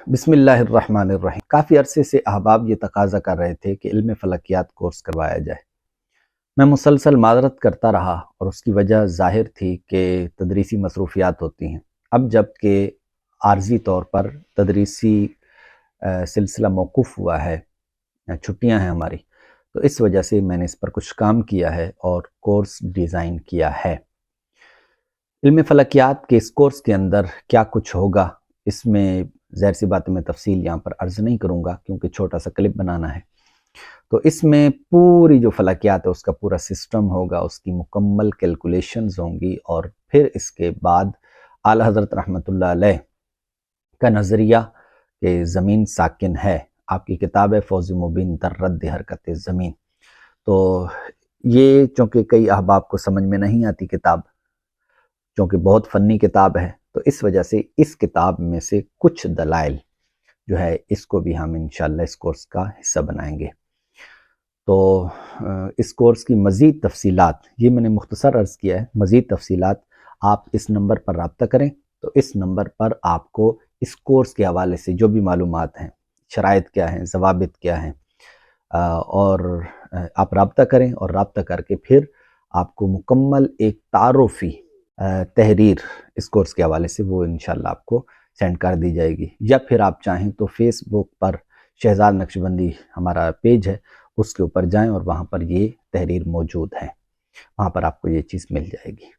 بسم اللہ الرحمن الرحیم۔ کافی عرصے سے احباب یہ تقاضا کر رہے تھے کہ علم فلکیات کورس کروایا جائے۔ میں مسلسل معذرت کرتا رہا اور اس کی وجہ ظاہر تھی کہ تدریسی مصروفیات ہوتی ہیں۔ اب جب کہ عارضی طور پر تدریسی سلسلہ موقوف ہوا ہے، چھٹیاں ہیں ہماری، تو اس وجہ سے میں نے اس پر کچھ کام کیا ہے اور کورس ڈیزائن کیا ہے۔ علم فلکیات کے اس کورس کے اندر کیا کچھ ہوگا، اس میں ظاہر سی بات میں تفصیل یہاں پر عرض نہیں کروں گا کیونکہ چھوٹا سا کلپ بنانا ہے۔ تو اس میں پوری جو فلکیات ہے اس کا پورا سسٹم ہوگا، اس کی مکمل کیلکولیشنز ہوں گی، اور پھر اس کے بعد اعلیٰ حضرت رحمۃ اللہ علیہ کا نظریہ کہ زمین ساکن ہے۔ آپ کی کتاب ہے فوز مبین در رد حرکت زمین۔ تو یہ چونکہ کئی احباب کو سمجھ میں نہیں آتی کتاب، چونکہ بہت فنی کتاب ہے، تو اس وجہ سے اس کتاب میں سے کچھ دلائل جو ہے اس کو بھی ہم انشاءاللہ اس کورس کا حصہ بنائیں گے۔ تو اس کورس کی مزید تفصیلات، یہ میں نے مختصر عرض کیا ہے، مزید تفصیلات آپ اس نمبر پر رابطہ کریں، تو اس نمبر پر آپ کو اس کورس کے حوالے سے جو بھی معلومات ہیں، شرائط کیا ہیں، ضوابط کیا ہیں، اور آپ رابطہ کریں، اور رابطہ کر کے پھر آپ کو مکمل ایک تعارفی تحریر اس کورس کے حوالے سے وہ انشاءاللہ آپ کو سینڈ کر دی جائے گی، یا پھر آپ چاہیں تو فیس بک پر شہزاد نقشبندی ہمارا پیج ہے، اس کے اوپر جائیں اور وہاں پر یہ تحریر موجود ہے، وہاں پر آپ کو یہ چیز مل جائے گی۔